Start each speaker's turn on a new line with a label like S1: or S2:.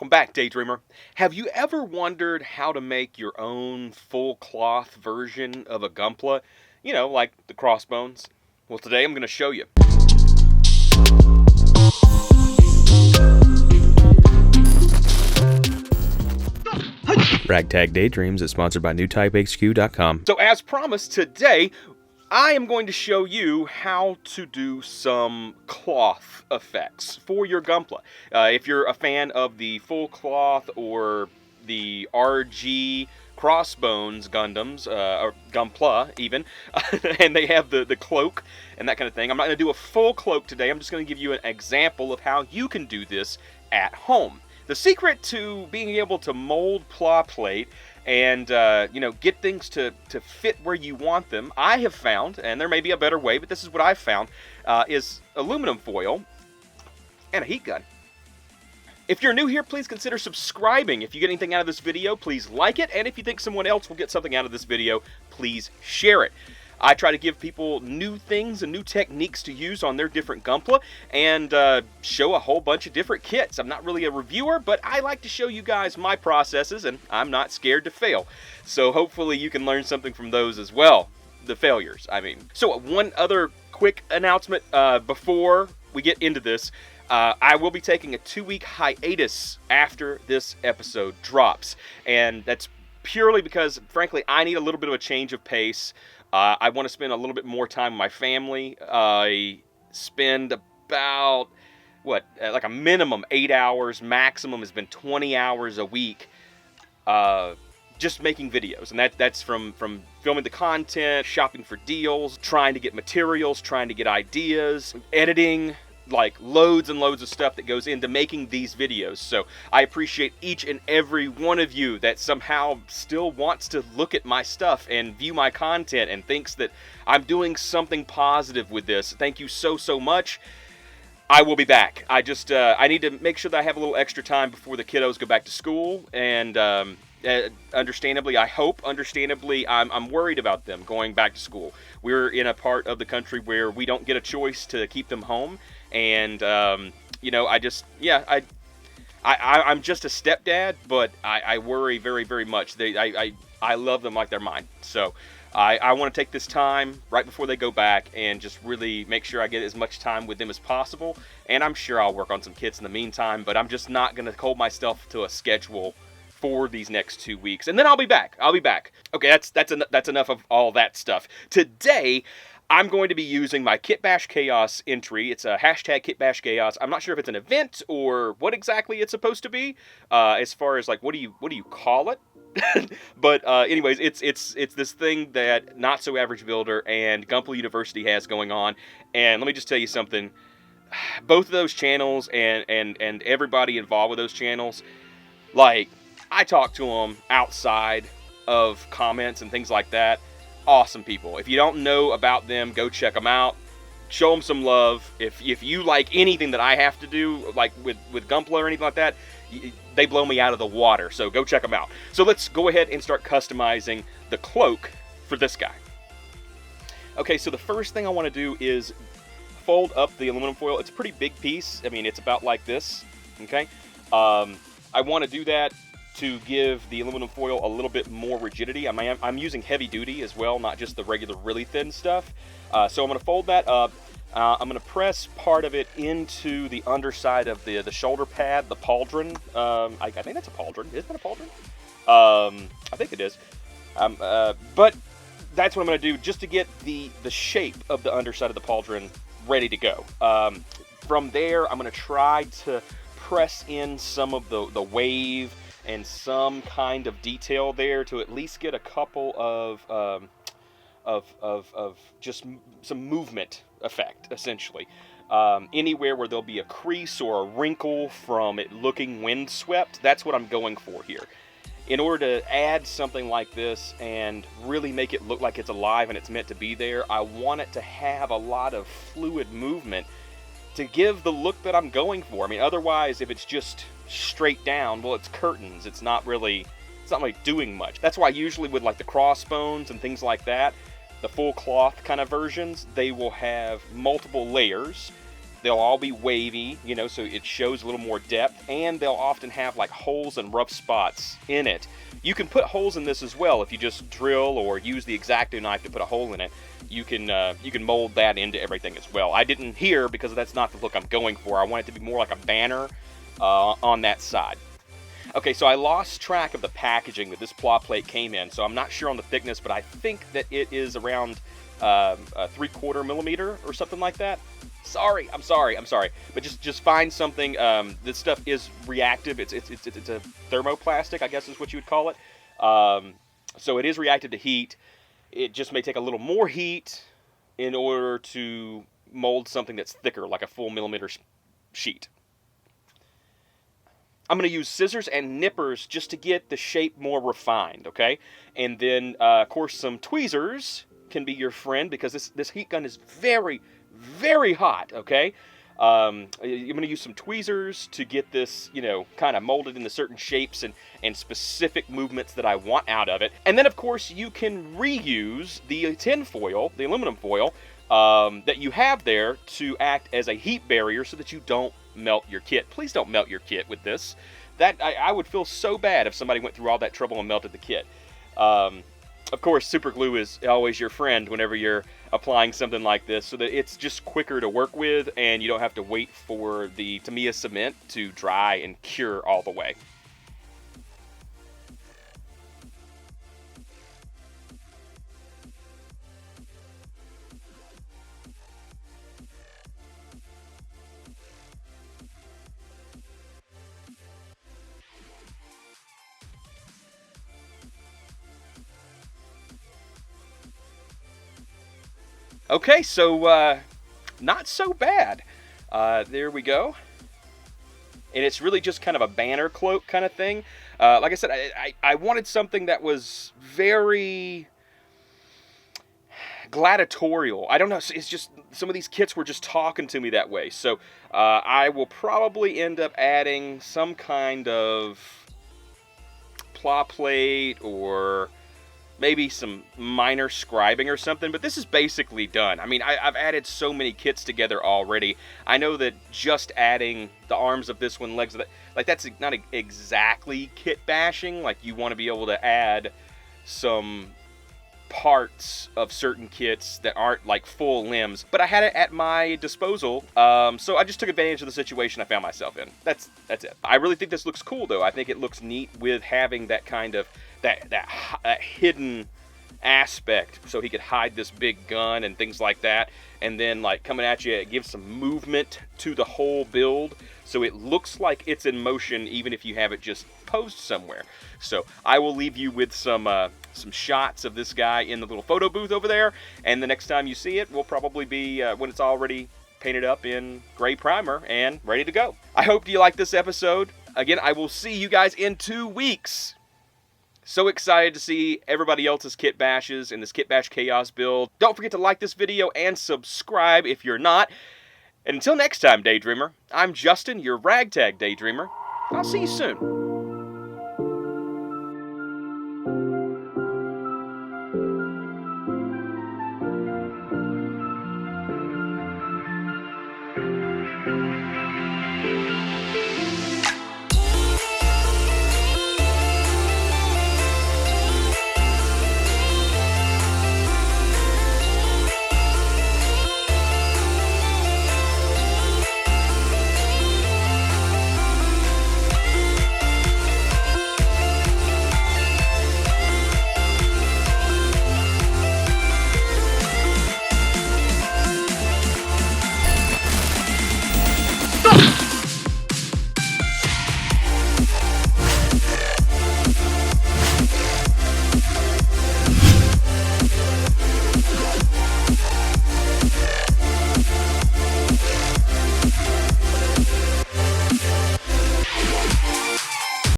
S1: Welcome back, Daydreamer. Have you ever wondered how to make your own full cloth version of a Gunpla? You know, like the crossbones? Well, today I'm going to show you. Ragtag Daydreams is sponsored by NewTypeHQ.com. So as promised, today I am going to show you how to do some cloth effects for your Gunpla. If you're a fan of the full cloth or the RG crossbones Gundams, or Gunpla even, and they have the cloak and that kind of thing, I'm not going to do a full cloak today. I'm just going to give you an example of how you can do this at home. The secret to being able to mold pla plate and get things to fit where you want them, I have found, and there may be a better way, but this is what I've found, is aluminum foil and a heat gun. If you're new here, please consider subscribing. If you get anything out of this video, please like it, and if you think someone else will get something out of this video, please share it. I try to give people new things and new techniques to use on their different Gunpla and show a whole bunch of different kits. I'm not really a reviewer, but I like to show you guys my processes, and I'm not scared to fail. So hopefully you can learn something from those as well. The failures, I mean. So one other quick announcement before we get into this. I will be taking a 2-week hiatus after this episode drops. And that's purely because, frankly, I need a little bit of a change of pace. I want to spend a little bit more time with my family. I spend about, like a minimum 8 hours. Maximum has been 20 hours a week just making videos. And that's from filming the content, shopping for deals, trying to get materials, trying to get ideas, editing, like loads and loads of stuff that goes into making these videos. So I appreciate each and every one of you that somehow still wants to look at my stuff and view my content and thinks that I'm doing something positive with this. Thank you so much. I will be back. I need to make sure that I have a little extra time before the kiddos go back to school, and understandably, I'm worried about them going back to school. We're in a part of the country where we don't get a choice to keep them home, and I'm just a stepdad, but I worry very, very much. I love them like they're mine. So I want to take this time right before they go back and just really make sure I get as much time with them as possible. And I'm sure I'll work on some kits in the meantime, but I'm just not going to hold myself to a schedule for these next 2 weeks, and then I'll be back. Okay, that's enough of all that stuff. Today, I'm going to be using my Kitbash Chaos entry. It's a hashtag Kitbash Chaos. I'm not sure if it's an event or what exactly it's supposed to be. As far as like, what do you call it? But anyways, it's this thing that Not So Average Builder and Gunpla University has going on. And let me just tell you something. Both of those channels and everybody involved with those channels, like, I talk to them outside of comments and things like that. Awesome people. If you don't know about them, go check them out. Show them some love. If you like anything that I have to do, like with Gunpla or anything like that, they blow me out of the water. So go check them out. So let's go ahead and start customizing the cloak for this guy. Okay, so the first thing I want to do is fold up the aluminum foil. It's a pretty big piece. I mean, it's about like this. Okay. I want to do that to give the aluminum foil a little bit more rigidity. I'm using heavy duty as well, not just the regular really thin stuff. So I'm going to fold that up. I'm going to press part of it into the underside of the shoulder pad, the pauldron. I think that's a pauldron. Is that a pauldron? I think it is. But that's what I'm going to do just to get the shape of the underside of the pauldron ready to go. From there, I'm going to try to press in some of the wave and some kind of detail there to at least get a couple of just some movement effect, essentially. Anywhere where there'll be a crease or a wrinkle from it looking windswept, that's what I'm going for here. In order to add something like this and really make it look like it's alive and it's meant to be there, I want it to have a lot of fluid movement to give the look that I'm going for. I mean, otherwise, if it's just straight down, well, it's curtains. It's not really doing much. That's why usually with like the crossbones and things like that, the full cloth kind of versions, they will have multiple layers They'll all be wavy, you know, so it shows a little more depth, and they'll often have like holes and rough spots in it. You can put holes in this as well if you just drill or use the X-Acto knife to put a hole in it. You can mold that into everything as well. I didn't here because that's not the look I'm going for. I want it to be more like a banner on that side. Okay, so I lost track of the packaging that this plow plate came in, so I'm not sure on the thickness, but I think that it is around a 3/4 millimeter or something like that. I'm sorry. But just find something. This stuff is reactive. It's a thermoplastic, I guess is what you would call it. So it is reactive to heat. It just may take a little more heat in order to mold something that's thicker, like a full millimeter sheet. I'm going to use scissors and nippers just to get the shape more refined, okay? And then, of course, some tweezers can be your friend because this heat gun is very, very hot, okay? I'm going to use some tweezers to get this, you know, kind of molded into certain shapes and specific movements that I want out of it. And then, of course, you can reuse the tin foil, the aluminum foil, that you have there to act as a heat barrier so that you don't melt your kit. Please don't melt your kit with this. I would feel so bad if somebody went through all that trouble and melted the kit. Of course, super glue is always your friend whenever you're applying something like this, so that it's just quicker to work with and you don't have to wait for the Tamiya cement to dry and cure all the way. Okay, so not so bad. There we go. And it's really just kind of a banner cloak kind of thing. Like I said, I wanted something that was very gladiatorial. I don't know, it's just some of these kits were just talking to me that way. So I will probably end up adding some kind of plow plate or maybe some minor scribing or something, but this is basically done. I mean, I've added so many kits together already. I know that just adding the arms of this one, legs of that, like that's not exactly kit bashing. Like you want to be able to add some parts of certain kits that aren't like full limbs, but I had it at my disposal, so I just took advantage of the situation I found myself in. That's it. I really think this looks cool though. I think it looks neat with having that kind of that hidden aspect, so he could hide this big gun and things like that, and then like coming at you, it gives some movement to the whole build, so it looks like it's in motion even if you have it just posed somewhere. So I will leave you with some shots of this guy in the little photo booth over there, and the next time you see it will probably be when it's already painted up in gray primer and ready to go. I hope you liked this episode. Again, I will see you guys in 2 weeks. So excited to see everybody else's kit bashes in this Kit Bash Chaos build. Don't forget to like this video and subscribe if you're not. And until next time, Daydreamer, I'm Justin, your Ragtag Daydreamer. I'll see you soon.